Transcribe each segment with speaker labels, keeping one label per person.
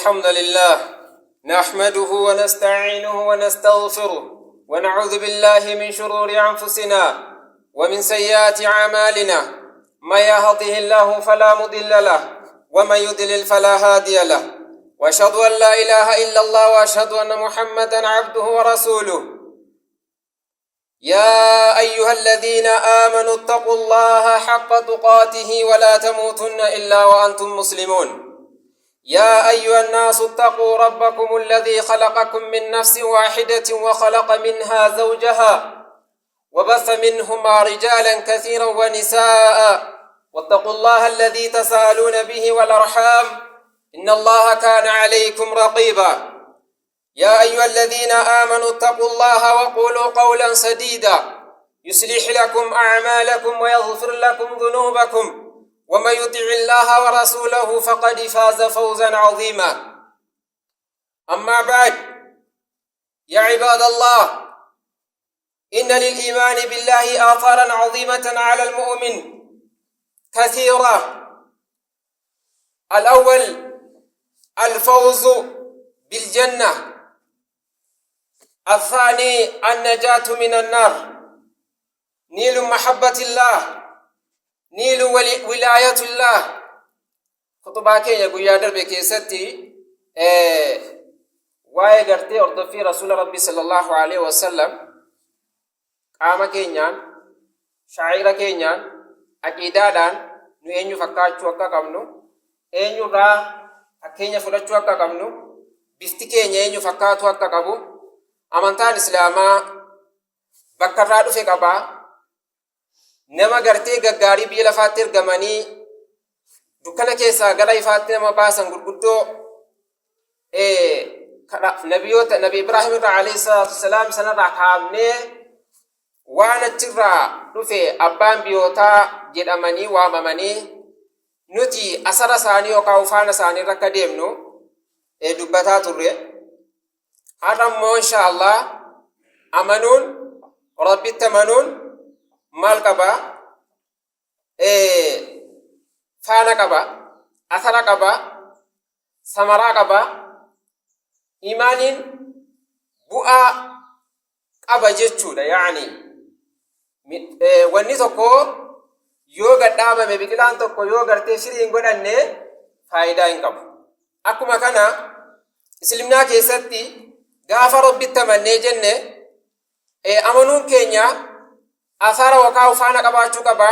Speaker 1: الحمد لله نحمده ونستعينه ونستغفره ونعوذ بالله من شرور أنفسنا ومن سيئات أعمالنا. من يهده الله فلا مضل له ومن يضلل فلا هادي له، وأشهد أن لا إله إلا الله وأشهد أن محمدا عبده ورسوله. يا أيها الذين آمنوا اتقوا الله حق تقاته ولا تموتن إلا وأنتم مسلمون. يا أيها الناس اتقوا ربكم الذي خلقكم من نفس واحدة وخلق منها زوجها وبث منهما رجالا كثيرا ونساء، واتقوا الله الذي تساءلون به والأرحام إن الله كان عليكم رقيبا. يا أيها الذين آمنوا اتقوا الله وقولوا قولا سديدا يصلح لكم أعمالكم ويغفر لكم ذنوبكم، ومن يطع الله ورسوله فقد فاز فوزا عظيما. أما بعد، يا عباد الله، إن للإيمان بالله آثارا عظيمة على المؤمن كثيرة. الأول الفوز بالجنة، الثاني النجاة من النار، نيل محبة الله، نيل ولاية الله. خطباكي يقول يا دربي كيستي واي غرتي أردفي رسول ربي صلى الله عليه وسلم قام كينيان شاعر كينيان أكيدادان نو أنيو فكاتشو أكا كمنو أنيو را أكينيا فلاتشو أكا كمنو بفتي كينيا أنيو فكاتو أكا كبو أمانتان إسلاما بكرادو في كبا nama gartee gaggaarii biyya lafaatti ergamanii dukkana keessaa gara ifaatti nama baasan gurguddoo nabi Ibrahim irraa alayhi salaatu wassalaam sanarraa kaafnee waan achirraa dhufe abbaan biyyootaa jedhamanii waamamanii nuti asara isaanii yookaan ufaana isaanii irra akka deemnu dubbataa turre. Har'a immoo inshaallah amanuun rabbitti amanuun maal qaba? Faana qaba, asara qaba, samaraa qaba. Imaaniin bu'aa qaba jechuudha. Yaani wanni tokko yoo gadhaabame, biqilaan tokko yoo gartee firii hin godhanne faayidaa hin qabu. Akkuma kana Islaamnaa keessatti gaafa rabbitti amannee jenne amanuun keenya asara wakaa ufaana qabaachuu qaba.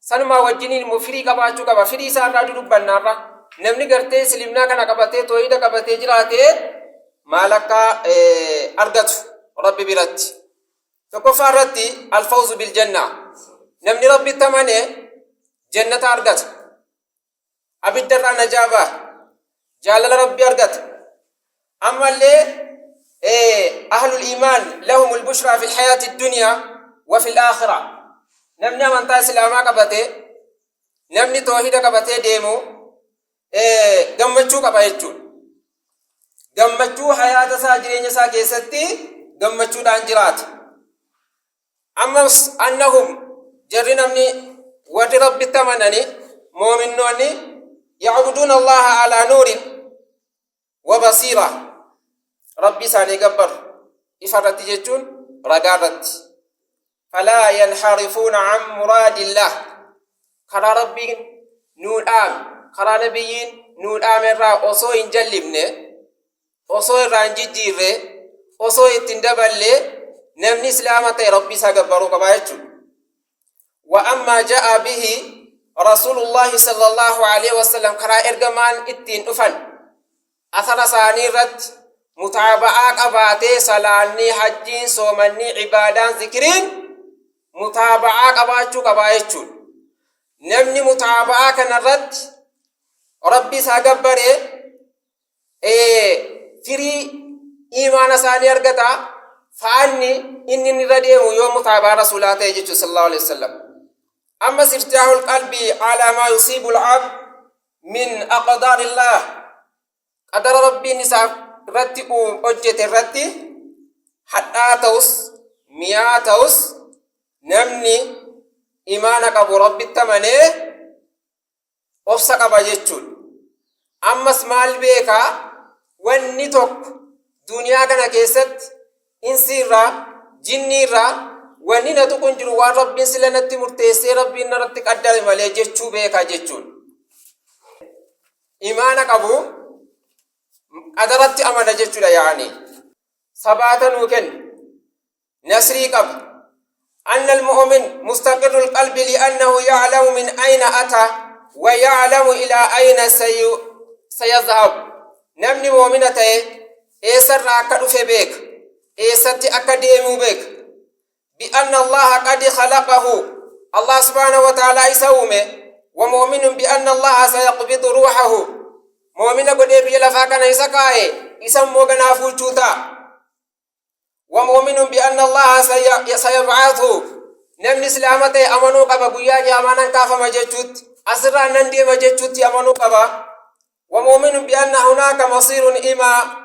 Speaker 1: Sanuma wajjiniin immoo firii qabaachuu qaba. Firii isaa irraa dubbannaarra namni gartee Islaamnaa kana qabatee toohida qabatee jiraatee maal akka argatu rabbi biratti. Tokkoffaa irratti alfawzu biljanna, namni rabbitti amane jannata argata, abiddarraa najaa ba'a, jaalala rabbi argata. Ammallee ahlul iimaan lahumul bushraa fil hayaati dunya وفي الآخرة. نمني أمانتا إسلاما قبته، نمني توحيدا قبته ديمو غمچو قبايچو، غمچو حياة ساجرين سا كيستي غمچو دانجرات. أما أنهم جر نمني ود رب التمنني مؤمنوني يعبدون الله على نور وبصيرة. ربي ساني قبر إفرت جيچون رقارت، فلا ينحرفون عن مراد الله. خرا ربي نور خرا نبيين نور الرا أصو إنجلبني أصو رانجيجيره أصو إتندبله نمني سلامة ربي ساقبرو كبايتو. وأما جاء به رسول الله صلى الله عليه وسلم خرا إرغمان إتين أفن أثر ساني رد متابعات أباتي سلاني حجين صومني عبادان ذكرين متابعة قباچو قبايچون. نمني متابعة كنرد ربي ساقبره فري إيمان ساني أرغتا فاني إني نرديم يوم متابعة رسولاته يجيچو صلى الله عليه وسلم. أما ارتياح القلب على ما يصيب العبد من أقدار الله، قدر ربي نساب رتي أجت الرتي حتى توس مياه توس namni imaana qabu rabbitti amanee obsa qaba jechuudha. Ammas maal beeka wanni tokko duniyaa kana keessatti insiirraa jinniirraa wanni na tuqun jiru waan rabbiin sila natti murteessee rabbiin narratti qaddare malee jechuu beekaa jechuun imaana qabu qadaratti amana jechuudha. yaani sabaata nuu kenna nasrii qabu أن المؤمن مستقر القلب لأنه يعلم من أين أتى ويعلم إلى أين سيذهب. نمني مؤمنته إيسر راكد في بيك إيسر أكاديمي بيك بأن الله قد خلقه الله سبحانه وتعالى يسومه ومؤمن بأن الله سيقبض روحه مؤمن قد يبيل فاكنا يسكاي يسمو غنافو جوتا ومؤمن بأن الله سيبعثه نمني سلامته أمنو قبا قياجي أمانا كافا مججوت أسرع نندي مججوت أمنو قبا ومؤمن بأن هناك مصير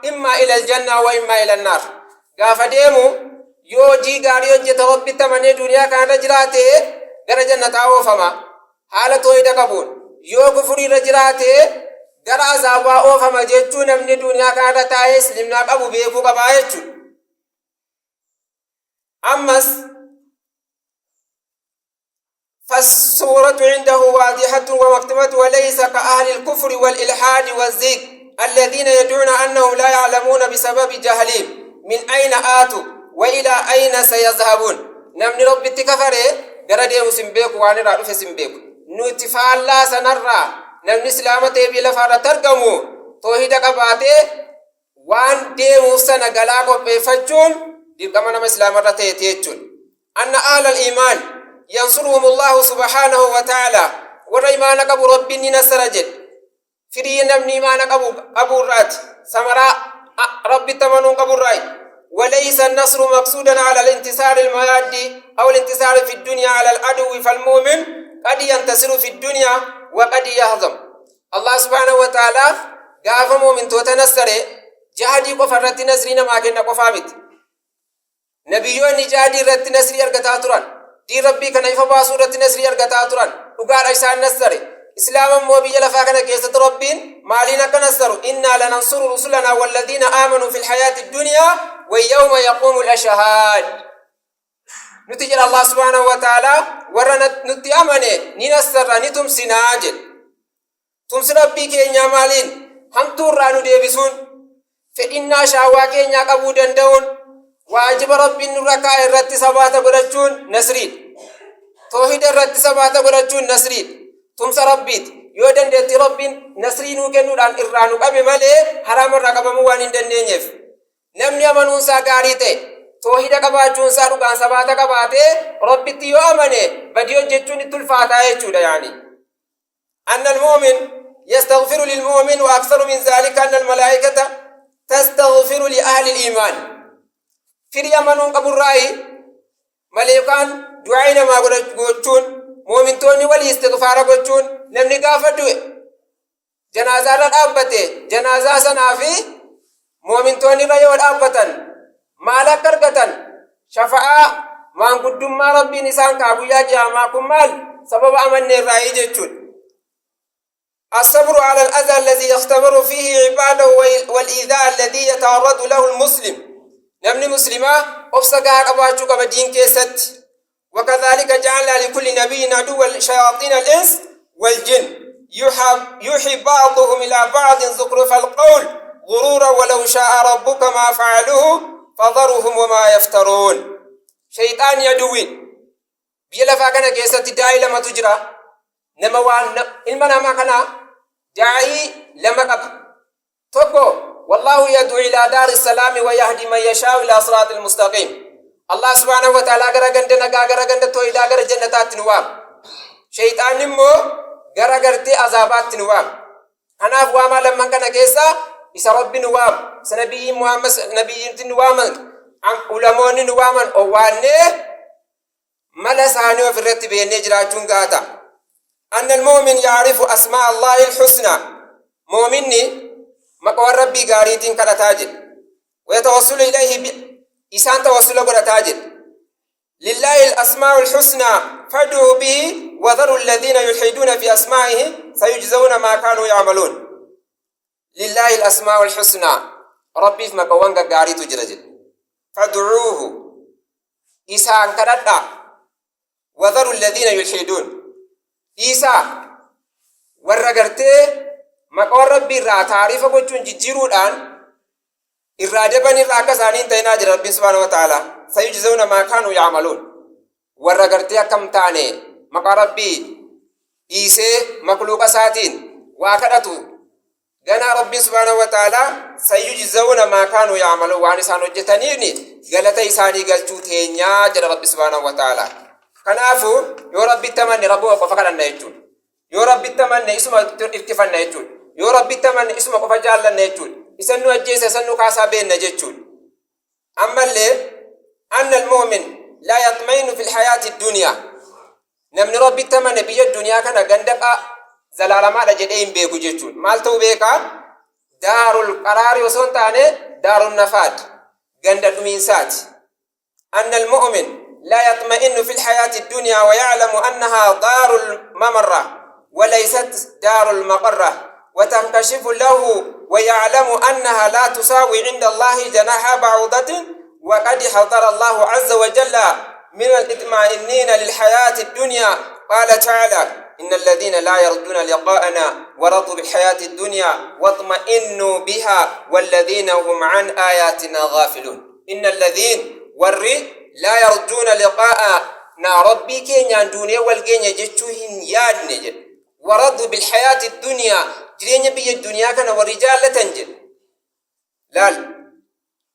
Speaker 1: إما إلى الجنة وإما إلى النار قاف ديمو يو جي غاريو جي توبي تمني دنيا كان رجراته غر جنة أوفما حالة ويدا قبول يو كفري رجراته غر عذابا أوفما جيتشو نمني دنيا كان رتاه سلمنا قبو بيكو قبايتشو. أمس فالصورة عنده واضحة ومكتمة وليس كأهل الكفر والإلحاد والزيغ الذين يدعون أنهم لا يعلمون بسبب جهلهم من أين آتوا وإلى أين سيذهبون. نمني ربي تكفره غردي مسمبيك واني رادو فسمبيك نوتفع الله سنرى نمني سلامته بلا فارة ترقمو توحيد قباته وان دي موسى نقلاقو بيفتشون ديرقمنا مسلام رتيتيتشون. أن أهل الإيمان ينصرهم الله سبحانه وتعالى ورأيمان قبو ربي نسرجد فري نمني مان قبو الرات سمراء ربي تمنون قبو الرأي وليس النصر مقصودا على الانتصار المادي أو الانتصار في الدنيا على العدو فالمؤمن قد ينتصر في الدنيا وقد يهزم. الله سبحانه وتعالى قاف مؤمن توتنصر جهدي قفرت نصرين ما كنا قفامت نبيون جهدي رت نصري أرقتا تران دي ربي كان يفبا سورة نصري أرقتا تران وقال عيسان نصر إسلاما موبيا لفاكنا كيسة ربين مالينا كنصر إنا لننصر رسلنا والذين آمنوا في الحياة الدنيا ويوم يقوم الأشهاد. نتجل الله سبحانه وتعالى ورنا نتي أمني ننصر نتم سناجل تمس ربي كينيا مالين هم تورانو ديبسون فإنا شاواكينيا قبو دندون واجب ربي نركا الرت سبات قرجون نسرين توحيد الرت سبات قرجون نسرين تمس ربيت يودن ديت ربي نسرين وكنو دان إرانو قبي مالي حرام الرقب موانين دندنيف نمني أمنون ساقاريته توحيد قباجون سارقان سبات قباته ربي تيو أمني بديو جتون التلفاتا يجود. يعني أن المؤمن يستغفر للمؤمن وأكثر من ذلك أن الملائكة تستغفر لأهل الإيمان فريا منون قبر رأي ملائكان دعينا ما قلتون مؤمن توني ولي استغفار قلتون نمني قافتو جنازة الأبتة جنازة سنافي مؤمن توني رأيو الأبتن مالا كرقتن شفاء ما قدم ما ربي نسان كابويا جامعكم مال سبب أمن الرأي جتون. الصبر على الأذى الذي يختبر فيه عباده والإيذاء الذي يتعرض له المسلم نمني مسلمة أفسقها قباتشو كمدين كيست. وكذلك جعلنا لكل نبي عدوا شياطين الإنس والجن يوحي بعضهم إلى بعض زخرف القول غرورا ولو شاء ربك ما فعلوه فذرهم وما يفترون. شيطان يدوين بيلا فاكنا كيست داعي لما تجرى نموان إلمنا ما كنا داعي لما قبل توقو والله يدعو إلى دار السلام ويهدي من يشاء إلى صراط المستقيم. الله سبحانه وتعالى غرغندنا غرغند تو إلى غر جنتات نوام شيطان نمو غرغرتي عذابات نوام أنا فواما لما كان كيسا إسا ربي نوام سنبي محمد نبي نوام علماء نوام أواني ملساني وفرت بين نجراتون غاتا. أن المؤمن يعرف أسماء الله الحسنى مؤمني مقوى ربي غاريتين كلا تاجد ويتوصل إليه إسان توصل قد تاجد. لله الأسماء الحسنى فادعوا به وذروا الذين يلحدون في أسمائه سيجزون ما كانوا يعملون. لله الأسماء الحسنى ربي في مكوان غاري تجرج فادعوه إسان كددا وذروا الذين يلحدون إيسا ورغرتي مكوان ربي را تعريف gochuun jijjiiruudhaan irraa dabanii irraa akka isaaniin ta'inaa jira Rabbi subhanahu wa ta'ala sayujzawna ma kanu ya'malun warra gartee akkam taane maqaa rabbii dhiisee makluuqa isaatiin waa kadhatu ganaa Rabbi subhanahu wa ta'ala sayujzawna ma kanu ya'malun waan isaan hojjetaniini galata isaanii galchuu teenyaa jedha Rabbi subhanahu wa ta'ala. Kanaafu yoo Rabbi tamanne rabbuma qofa kadhanna jechuudha. Yoo Rabbi tamanne isuma irkifanna jechuudha. Yoo Rabbi tamanne isuma qofa jaallanna jechuudha. Isan nu ajjeese isan nu kaasaa beenna jechuudha. Ammallee anna al-mu'min la yatma'innu fil hayati ad-dunya namni Rabbi tamanne biyya duniyaa kana gandaqa zalaalamaadha jedhee hin beeku jechuudha. Maal ta'uu beekaa? Daarul qaraari osoo hin taane daarun nafaad ganda dhumiinsaati. Anna al-mu'min لا يطمئن في الحياة الدنيا ويعلم أنها دار الممرة وليست دار المقرة وتنكشف له ويعلم أنها لا تساوي عند الله جناح بعوضة وقد حضر الله عز وجل من الاطمئنين للحياة الدنيا قال تعالى إن الذين لا يرجون لقاءنا ورضوا بالحياة الدنيا واطمئنوا بها والذين هم عن آياتنا غافلون إن الذين لا يرجون لقاءنا ربي كينيا دنيا والجنيا جتوهن يادنج ورضوا بالحياة الدنيا جرينيا بي الدنيا كان ورجال تنجل لال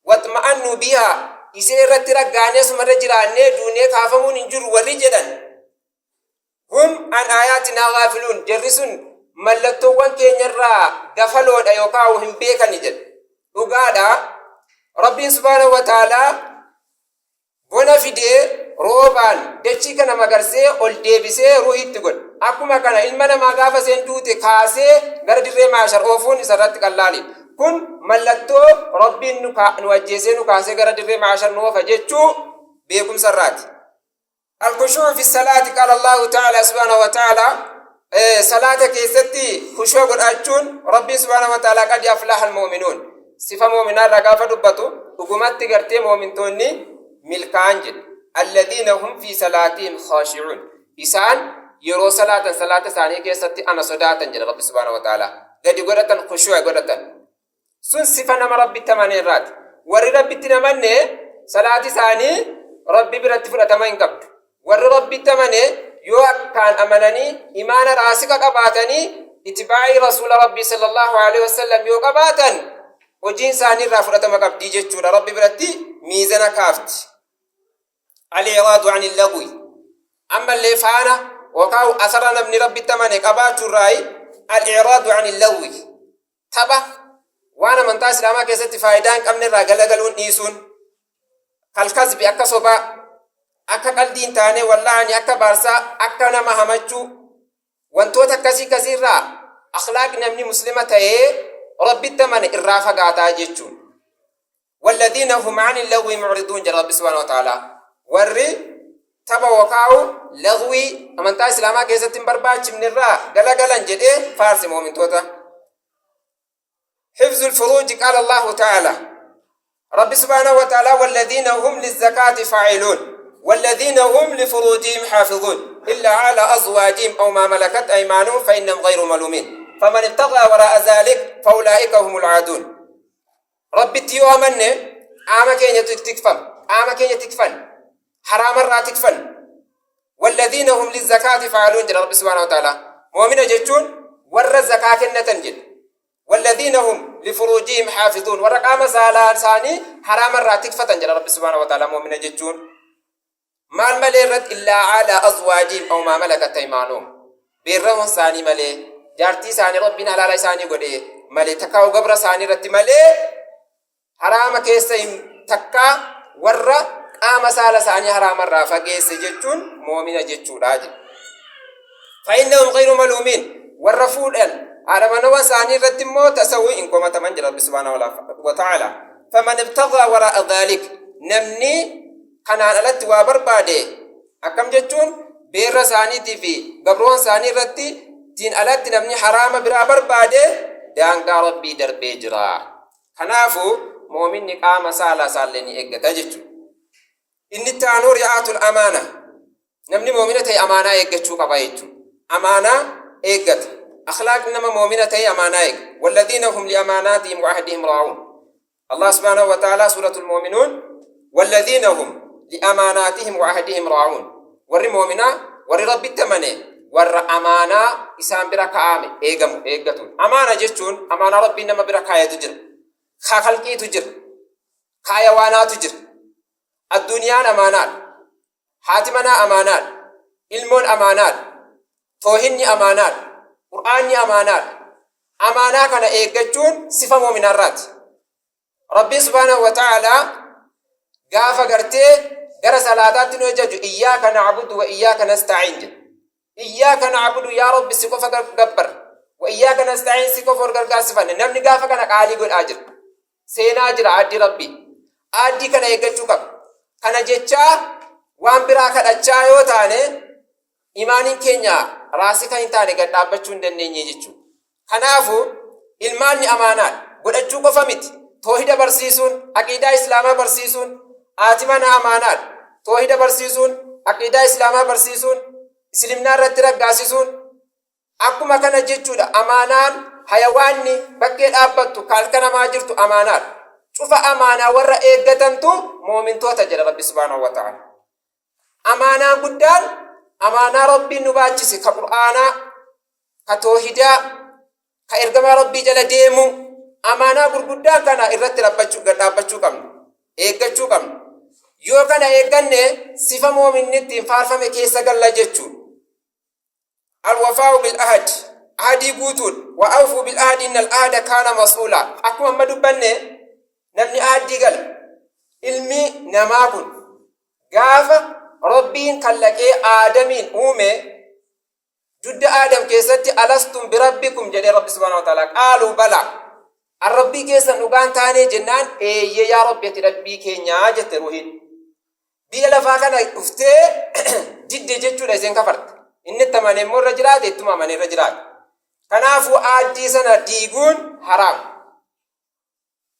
Speaker 1: واطمأنوا بها يسير ترقاني سمر جراني دنيا كافمون انجر ورجلا هم عن آياتنا غافلون جرسون ملتوان كينيا را دفلون أيوكاوهم بيكا نجل وقادا ربي سبحانه وتعالى bona fidee roobaan dachii kana magarsee ol deebisee ruuhitti godha. Akkuma kana ilma namaa gaafa seen duute kaasee gara dirree maashar oofuun isarratti qallaali. Kun mallattoo Rabbiin nu ajjeesee nu kaasee gara dirree maashar nu oofa jechuu beekumsarraati. Al-khushuu'u fi salaati qaala Allahu ta'ala subhanahu wa ta'ala salaata keessatti khushuu godhachuun Rabbiin subhanahu wa ta'ala qad aflaha al-mu'minuun sifa mu'minaarraa gaafa dubbatu dhugumatti gartee mu'mintoonni ملكانجل الذين هم في صلاتهم خاشعون إسان يرو صلاة ثانية كيستي أنا صداة جل رب سبحانه وتعالى قد يقولة خشوع يقولة سن صفة نما ربي تمانين رات ور ربي تمانين صلاة ثانية ربي برتفل تمانين قبل ور ربي تمانين يو كان أمنني إيمان راسك قباتني اتباعي رسول ربي صلى الله عليه وسلم يو قباتن وجين ثاني رافرة ما قبل ديجت ربي برتي ميزنا كافت الإعراض عن اللغو أما اللي فانا وقاو أثرنا من ربي التماني قبات الرأي الإعراض عن اللغو تبا وانا من تاس لما كيست فايدان كم نرى قلقلون نيسون كالكذب أكا صبا أكا قلدين تاني والله أكا بارسا أكا نما همجو وانتوتا كسي كسير را أخلاق نمني مسلمة ربي التماني إرافة قاتا جيتشون والذين هم عن اللغو معرضون جل رب سبحانه وتعالى ورّي تبا وقاو لغوي أمانتا إسلاما كيسة تنبرباچ من الرّا قلقلن جدئ فارس مؤمن توتا حفظ الفروج قال الله تعالى رب سبحانه وتعالى والذين هم للزكاة فاعلون والذين هم لفروجهم حافظون إلا على أزواجهم أو ما ملكت أيمانهم فإنهم غير ملومين فمن ابتغى وراء ذلك فأولئك هم العادون ربي تيو أمني آما كين تكفن آما كين تكفن حرام الرا تكفن والذين هم للزكاة فعلون جل رب سبحانه وتعالى مؤمن جتون ور الزكاة كنة تنجل والذين هم لفروجهم حافظون ورقام سالان ثاني حرام الرا تكفتن جل رب سبحانه وتعالى مؤمن جتون ما المليرت إلا على أزواجهم أو ما ملكت أيمانهم بيرهم ثاني ملي جارتي ثاني ربنا على ثاني قدي ملي تكاو قبر ثاني رت ملي حرام كيسهم تكا ور قام سال ثاني حرام الرافع كيس جتون مؤمن جتون راجل فإنهم غير ملومين والرفول على من هو ثاني رت مو تسوي إنكم تمنجر رب سبحانه وتعالى فمن ابتغى وراء ذلك نمني خنان الات وبرباده أكم جتون بير ثاني تفي قبرون ثاني رتي تين الات نمني حرام برابر بعده دانك ربي دربي جرا Kanaafu moominni qaama saalaa saallee ni eeggata jechuudha. Inni itti aanu ri'aatul amaana. Namni moomina ta'e amaanaa eeggachuu qaba jechuudha. Amaanaa eeggata. Akhlaaqni nama moomina ta'e amaanaa eega. Walladhiina hum li'amaanaatihim wa ahdihim raa'uun. Allah subhaanahu wa ta'aalaa suuratul muuminuun walladhiina hum li'amaanaatihim wa ahdihim raa'uun. Warri moominaa warri rabbitti amane warra amaanaa isaan bira kaa'ame eegamu eeggatu. Amaana jechuun amaanaa rabbiin nama bira kaayatu jira. Khalqiitu jira. Kaayawaanaatu jira. Addunyaan amaanaadha. Haati manaa amaanaadha. Ilmoon amaanaadha. Toohinni amaanaadha. Qur'aanni amaanaadha. Amaanaa kana eeggachuun sifa moominaarraati. Rabbiin subhaanahu wa ta'aalaa gaafa gartee gara salaataatti nu ajaju iyyaaka na'budu wa iyyaaka nasta'iin jedha. Iyyaaka na'budu yaa Rabbi si qofa gabbarra wa iyyaaka nasta'iin si qofa gargaarsifanne. Namni gaafa kana qaalii godhaa jira. Seenaa jira aaddii Rabbii. Aaddii kana eeggachuu qaba. Kana jechaa waan biraa kadhachaa yoo taane imaaniin keenya raasii kan hin taane gad dhaabbachuu hin dandeenye jechuudha. Kanaafu ilmaanni amaanaadha. Godhachuu qofa miti. Toohida barsiisuun, aqiidaa islaamaa barsiisuun, haati manaa amaanaadha. Toohida barsiisuun, aqiidaa islaamaa barsiisuun, islimnaa irratti raggaasisuun akkuma kana jechuudha. Amaanaan hayawaanni bakkee dhaabbattu kaalka namaa jirtu amaanaadha. Cufa amaanaa warra eeggatantu moomintoota jedha Rabbi subhaanahu wa ta'ala. Amaanaa guddaan amaanaa Rabbiin nu baachise ka Qur'aanaa, ka toohidaa, ka ergamaa Rabbii jala deemu. Amaanaa gurguddaan kana irratti dhaabbachuu qabna. Eeggachuu qabna. Yoo kana eegganne sifa moominni ittiin faarfame keessa galla jechuudha. Al-wafaa'u bil ahad. Ahadii guutuun wa awfuu bil ahadi innal ahada kaana mas'uulaa. Akkuma amma dubbanne namni ahadii gala. Ilmi namaa kun gaafa Rabbiin kallaqee Aadamiin uume dudda Aadam keessatti alastum birabbikum jedhee Rabbi subhaanahu wa ta'aalaa qaaluu balaa. Rabbii keessan dhugaan taanee jennaan eeyyee yaa Rabbi ati rabbii keenyaa jette ruuhiin. Biyya lafaa kana dhuftee didde jechuudha isheen kafarte. Inni itti amanee immoo irra jiraate ittuma amanee irra jiraate. Kanaafuu aaddii sana diiguun haraam.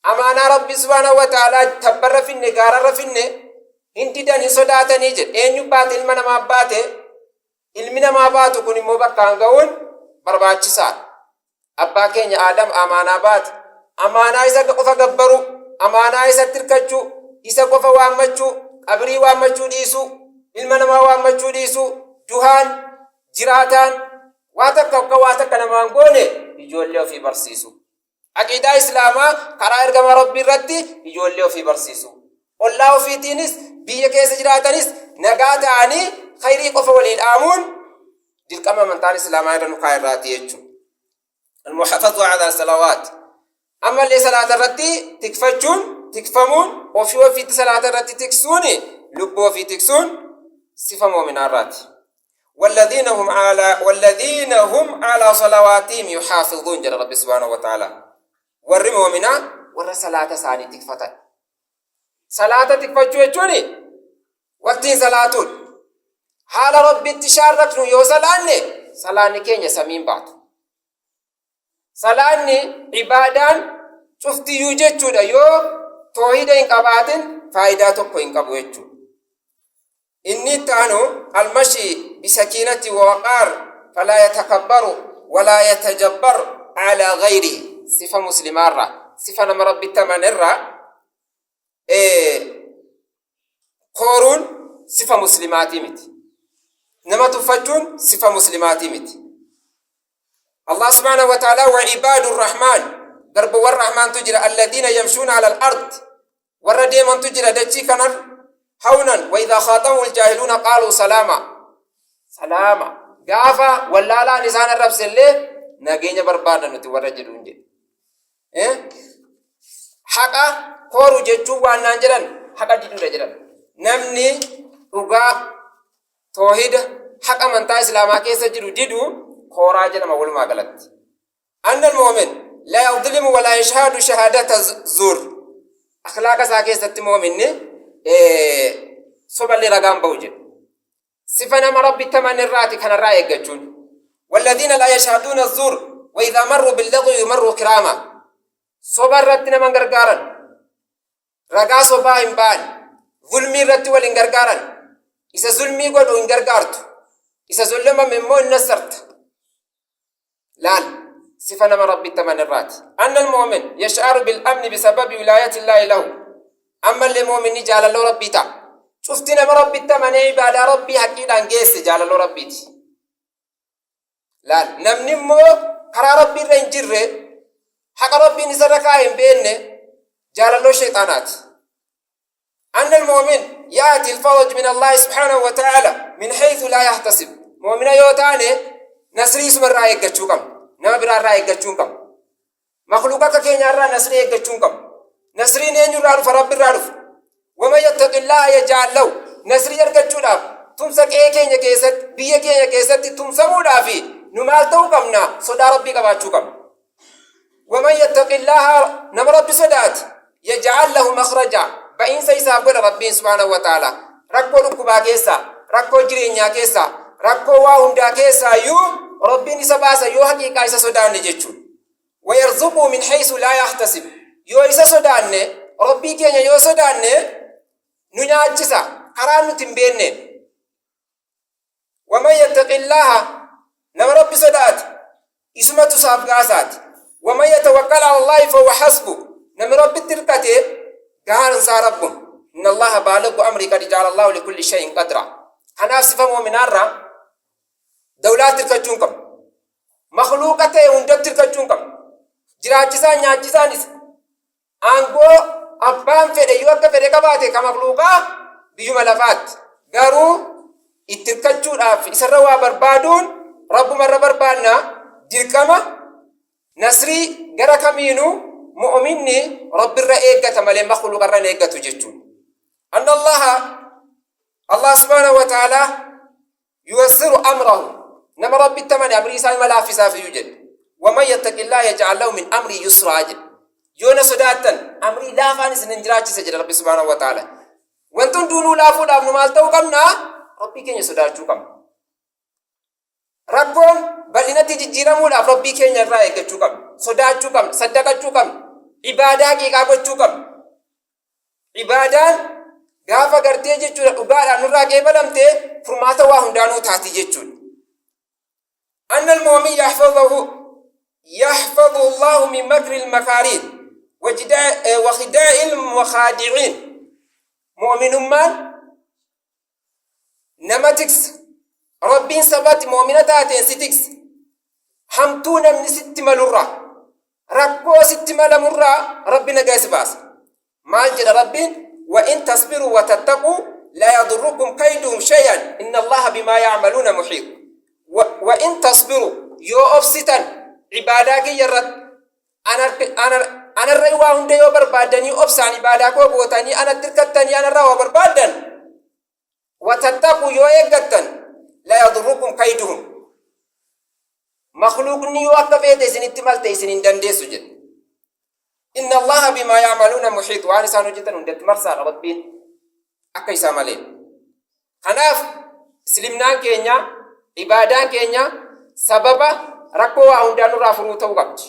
Speaker 1: Amaanaa Rabbi subhaanahu wa ta'aalaa tabbarra finne gaararra finne hin didan hin sodaatanii jedhe. Eenyu baate ilma namaa baate ilmi namaa baatu kun immoo bakkaan ga'uun barbaachisaadha. Abbaa keenya Aadam amaanaa baate. Amaanaa isa qofa gabbaru, amaanaa isatti hirkachuu, isa qofa waammachuu, qabrii waammachuu dhiisuu, ilma namaa waammachuu dhiisuu, duhaan, jiraataan, waa takka namaan goone ijoollee ofii barsiisu. Aqiidaa islaamaa karaa ergama Rabbii irratti ijoollee ofii barsiisu. Ollaa ofiitiinis biyya keessa jiraatanis nagaa ta'anii khayrii qofa waliin dhaamuun dirqama amantaan islaamaa irra nu kaa'irraati jechuudha. المحافظة على الصلوات. أما اللي صلاة الرتي تكفمون وفي صلاة الرتي تكسوني لبوا في تكسون صفة مؤمن الراتي. والذين هم على صلواتهم يحافظون جل رب سبحانه وتعالى. ور مؤمنا ور صلاة ثاني تكفتا. صلاة تكفتشوا يجوني وقت صلاتون. حال ربي تشاركنو يوصلاني صلاة كينيا سمين بعض. Salaanni ibaadaan cuftiyyuu jechuudha. Yoo toohida hin qabaatin faayidaa tokko hin qabu jechuudha. Inni itti aanu almashi bisakiinati wa waqaar falaa yatakabbaru walaa yatajabbaru alaa ghayrihi. Sifa muslimaarraa, sifa nama rabbitti amanirraa kooruun sifa muslimaatii miti. Nama tuffachuun sifa muslimaatii miti. الله سبحانه وتعالى وعباد الرحمن درب والرحمن تجرى الذين يمشون على الأرض والردي من تجرى دجي كنر هونا وإذا خاطبوا الجاهلون قالوا سلاما قافا ولا لا نسان الرب سلي ناقين بربانا نتورى جدون جد حقا كورو جدو وانا جران حقا جدو رجران نمني رقا توحيد حقا من تا إسلاما كيسا جدو كورا جنما ولما قالت أن المؤمن لا يظلم ولا يشهد شهادة الزور. أخلاق ساكيسة المؤمن صبر لرقام بوجد صفنا مربي تمن الراتي كان الرأي يجون. والذين لا يشهدون الزور وإذا مروا باللغو يمروا كراما. soba irratti nama gargaaran ragaa sobaa hin ba'an zulmii irratti wal hin gargaaran isa zulmii godhu hin gargaartu isa zulmame immoo hin nasarta laal sifa nama rabbitti amanirraati anna almu'min yash'aru bil amni bisababi wilayati llahi lahu amma illee mu'minni jaalaloo rabbii ta'a cufti nama rabbitti amanee ibaadaa rabbii haqiidhaan geesse jaalaloo rabbiiti laal namni immoo karaa rabbii irra hin jirre haqa rabbiin isarra kaa'e hin beenne jaalaloo shayxaanaati أن المؤمن يأتي الفرج من الله سبحانه وتعالى من حيث لا يحتسب مؤمن يوتاني نسري اسم الرأي قتشوكم نما برا الرأي قتشوكم مخلوقك كين يرى نسري قتشوكم نسري نين يرى فرب الرعرف وما يتق الله يجعل له نسري يرقتشونا تمسك ايه كين يكيست بيه كين يكيست تمسمو لافي نمالتوكمنا صدى ربي قباتشوكم ومن يتق الله نما ربي صدات يجعل له مخرجا بإن سيساب قول ربين سبحانه وتعالى ركو ركبا كيسا ركو جرينيا كيسا ركو واهندا كيسا يو ربين سباسا يو حقيقة إسا سودان نجيشون ويرزقه من حيث لا يحتسب يو إسا سودان ربي كينيا يو سودان ننيا جسا قران تنبين ومن يتق الله نما ربي صدات اسمة سابقاسات ومن يتوكل على الله فهو حسبه نما ربي تركته قال ربهم إن الله بالغ أمري قد جعل الله لكل شيء قدرا أنا صفة من الرا دولات تركتونكم مخلوقات وندت تركتونكم جراجسان ناجسانيس أنغو أبان في ديوك في ركباتك كمخلوقا بيوم لفات قالوا التركتون في سروا بربادون رب مر بربادنا ديركما نسري غركمينو مؤمني رب الرئيقة مالي مخلوق الرئيقة جتون أن الله سبحانه وتعالى يوسر أمره نما رب التمنى أمري سالي ملافسا في يوجد ومن يتق الله يجعل له من أمري يسر عجل يونا صداتا أمري لا فانس ننجراج سجل رب سبحانه وتعالى وانتم دونوا لا فود أبنوا مالتو كمنا ربي كين يسداتو كم ربهم بل إنتي جيرمو لا ربي كين يرائك كم صداتو كم صدقاتو كم ibadah ki qaabachuu qab ibadaan gaafa gartee jechuudha dhugaadhaan nurraa qeebalamte furmaata waa hundaanuu taati jechuudha anna almu'min yahfadhu Allahu min makri almakarin wa khida'i almukhadi'in mu'minummaan nama tiksa rabbiin sabati mu'mina taateen si tiksa hamtuu namni sitti malurraa ركو ست مال مرة ربنا جالس باس ما جل ربين وإن تصبروا وتتقوا لا يضركم كيدهم شيئا إن الله بما يعملون محيط وإن تصبروا يو أفسطا عبادك يرد أنا الرأيوا هندي وبربادني أفسان عبادك وبوتاني أنا تركتني أنا الرأوا بربادا وتتقوا يو يقتن لا يضركم كيدهم مخلوق نيو أكفيت إسن اتمالت إسن دندي سجد إن الله بما يعملون محيط وعن سانو جدا ندت مرسى ربين أكي سامالين خناف سلمنا كينيا عبادان كينيا سببا ركوا هندان رافرو توقبت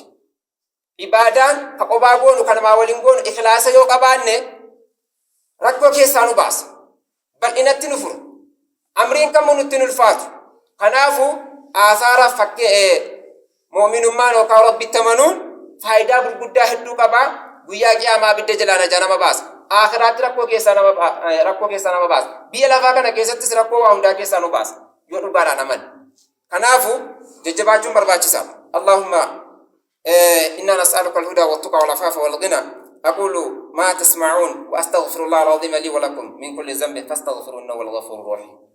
Speaker 1: عبادان كقباغون وكانما ولنغون إخلاص يو قبان ركوا كيسانو باس بل إنت نفر أمرين كمونو تنالفات خنافو آثار فكّي مؤمن ما نوكا ربي تمنون فايدة بالقدة هدو كبا ويا قياما بدي جلانا جانا مباس آخرات ركو كيسانا مباس بيلا فاكنا كيساتس ركو واندا كيسانا مباس يوتو بانا نمن كنافو ججباتهم برباتي سام اللهم إنا نسألك الهدى والتقى والعفاف والغنى أقول ما تسمعون وأستغفر الله العظيم لي ولكم من كل ذنب فاستغفروا إنه هو الغفور الرحيم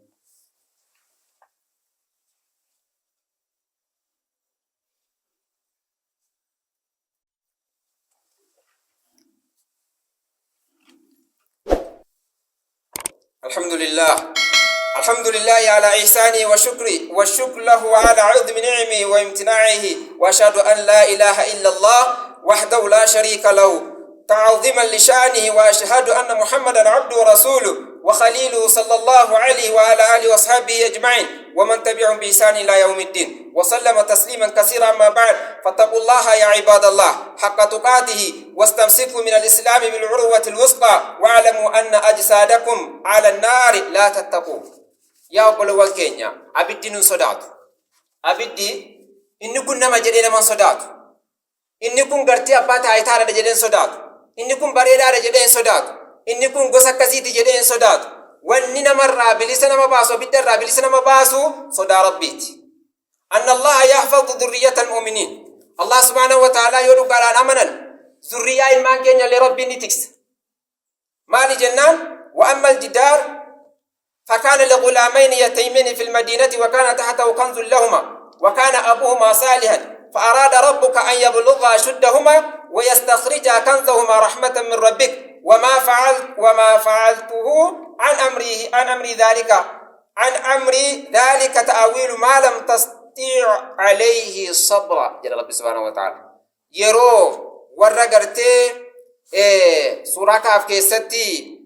Speaker 1: الحمد لله على إحسانه وشكري والشكر له على عظم نعمه وامتناعه وأشهد أن لا إله إلا الله وحده لا شريك له تعظيما لشأنه وأشهد أن محمدا عبده ورسوله وخليله صلى الله عليه وعلى آله وصحبه أجمعين ومن تبعهم بإحسان إلى يوم الدين وسلم تسليما كثيرا. ما بعد، فاتقوا الله يا عباد الله حق تقاته واستمسكوا من الإسلام بالعروة الوثقى واعلموا أن أجسادكم على النار لا تتقوا. يا أبو الكينيا أبدي نصدات أبدي إني كنا مجرين من صدات إني كن قرتي أبات عيتار جدين صدات إني كن بريدار جدين صدات إني كن قسك كسيتي جدين صدات واننا مرة بلسنا مباسو بالدرة بلسنا مباسو صدا ربيتي أن الله يحفظ ذرية المؤمنين. الله سبحانه وتعالى يقول على أمنا ذرية المان كينيا لربي نتكس مال جنان. وأما الجدار فكان لغلامين يتيمين في المدينة وكان تحته كنز لهما وكان أبوهما صالحا فأراد ربك أن يبلغا أشدهما ويستخرجا كنزهما رحمة من ربك وما فعلته عن أمر ذلك تأويل ما لم تستطيع عليه الصبر. جل رب سبحانه وتعالى يرو ورقرتي سورة كاف كيستي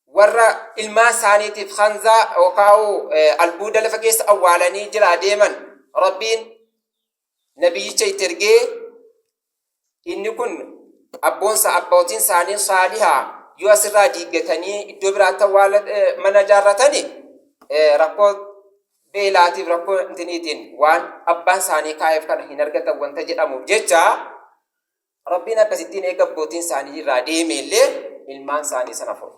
Speaker 1: ورا ilmaan saaniitiif khanzaa yookaan albuuda lafa keessa awwaalanii jira deeman rabbiin nabiyyicha itti ergee inni kun abbootiin isaanii saalihaa yoo asirraa diiggatanii iddoo biraatti awwaala mana ijaarratanii rakkoo beelaatiif rakkoo intiniitiin waan abbaan isaanii kaa'eef kana hin argatan wanta jedhamuuf jecha rabbiin akkasittiin eega abbootiin isaanii irraa deemeellee ilmaan isaanii sana furu.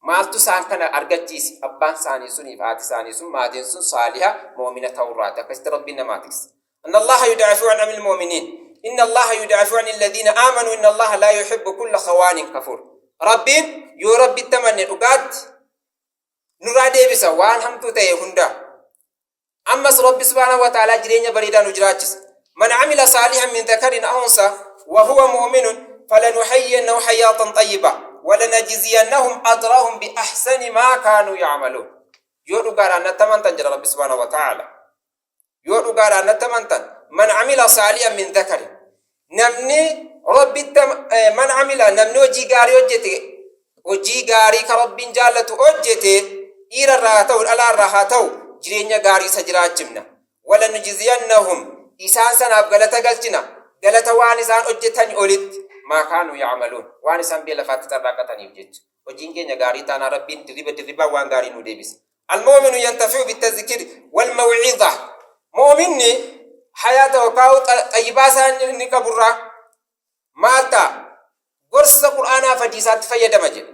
Speaker 1: maaltu isaan kana argachiisi abbaan isaanii suniif haati isaanii sun maatiin sun saaliha mu'mina ta'urraati. akkasitti rabbiin namaa tiksa. inna allaha yudaafi'u an amil mu'miniin inna allaha yudaafi'u an alladhiina aamanuu inna allaha laa yuhibbu kulla khawaanin kafuur. rabbiin yoo rabbitti amanne dhugaatti nurraa deebisa waan hamtuu ta'e hunda. ammas rabbi subhaanahu wa ta'aalaa jireenya bareedaa nu jiraachisa. man amila saalihan min dhakarin aw unsaa wa huwa mu'minun falanuhayyiyannahu hayaatan tayyibah ولنجزينهم أجرهم بأحسن ما كانوا يعملون. يودو غارا نتمنتن جل رب سبحانه وتعالى يودو غارا نتمنتن من عمل صالحا من ذكر نمني ربي من عمل نمني وجي غاري وجي غاري كرب جالت وجتي إير الراتو الألا الرهاتو جرينيا غاري سجرات جمنا ولنجزينهم إسان سناب غلطة غلطنا غلطة وانسان وجتني أولد ما كانوا يعملون وان سان بلا فاتترقتني بجد وجينكي نغاري تانا ربين دريبا وان غاري نو ديبس. المؤمن ينتفع بالتذكير والموعظه. مؤمنني حياته كاو طيباسا نكبرا ماتا قرص القران فديسات فيدمج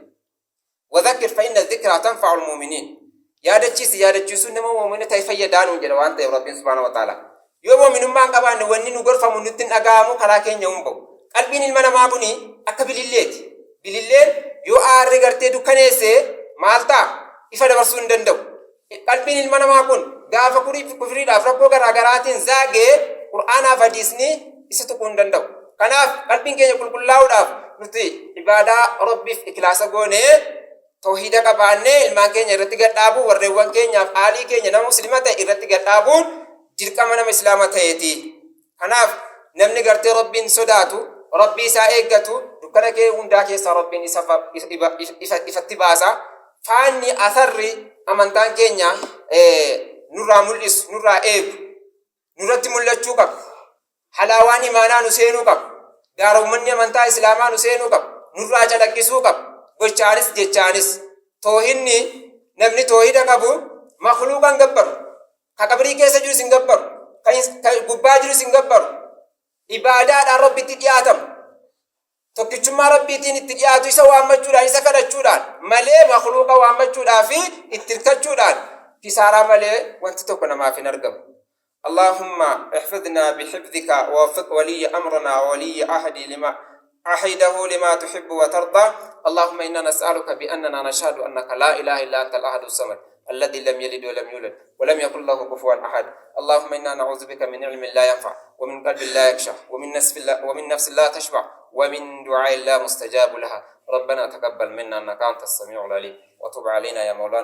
Speaker 1: وذكر فان الذكرى تنفع المؤمنين. يا دچيس نما مؤمن تيفيدانو جل وانت رب سبحانه وتعالى يوم مؤمن ما قبان وني نغرف منتن اغامو كراكين يومبو qalbiin ilma namaa kuni akka bililleeti. bililleen yoo aarri gartee dukkaneesse maal ta'a ifa dabarsuu hin danda'u. qalbiin ilma namaa kun gaafa kufriidhaaf rakkoo garaagaraatiin zaagee qur'aanaaf hadiisni isa tuquu hin danda'u. kanaaf qalbiin keenya qulqullaa'uudhaaf nuti ibaadaa rabbiif ikhlaasa goonee tawhiida qabaannee ilmaan keenya irratti gadhaabuu warreewwan keenyaaf aalii keenya nama muslima ta'e irratti gadhaabuun dirqama nama islaama ta'eeti. kanaaf namni gartee rabbiin sodaatu ربي سائقته دكانك وندا كيس ربي ifatti baasa. faanni atharri amantaan keenya nurraa mul'is nurraa eegu nurratti mul'achuu qaba. halaawaan imaanaa nu seenuu qaba. gaarummanni amantaa islaamaa nu seenuu qaba. nurraa calaqqisuu qaba. gochaanis jechaanis toohinni namni toohida qabu makhluuqan gabbaru ka qabrii keessa jiru sin gabbaru ka gubbaa jiru sin gabbaru ibaadaadhaan rabbitti dhiyaatam tokkichummaa rabbiitiin itti dhiyaatu isa waammachuudhaan isa kadhachuudhaan malee makhluuqa waammachuudhaa fi itti hirkachuudhaan kisaaraa malee wanti tokko namaaf hin argamu. اللهم احفظنا بحفظك ووفق ولي أمرنا وولي عهده لما تحب وترضى. اللهم إنا نسألك بأننا نشهد أنك لا إله إلا أنت الأحد الصمد الذي لم يلد ولم يولد ولم يكن له كفوا أحد. اللهم إنا نعوذ بك من علم لا ينفع ومن قلب لا يخشع ومن نفس لا تشبع ومن دعاء لا مستجاب لها. ربنا تقبل منا إنك أنت السميع العليم وتب علينا يا مولانا.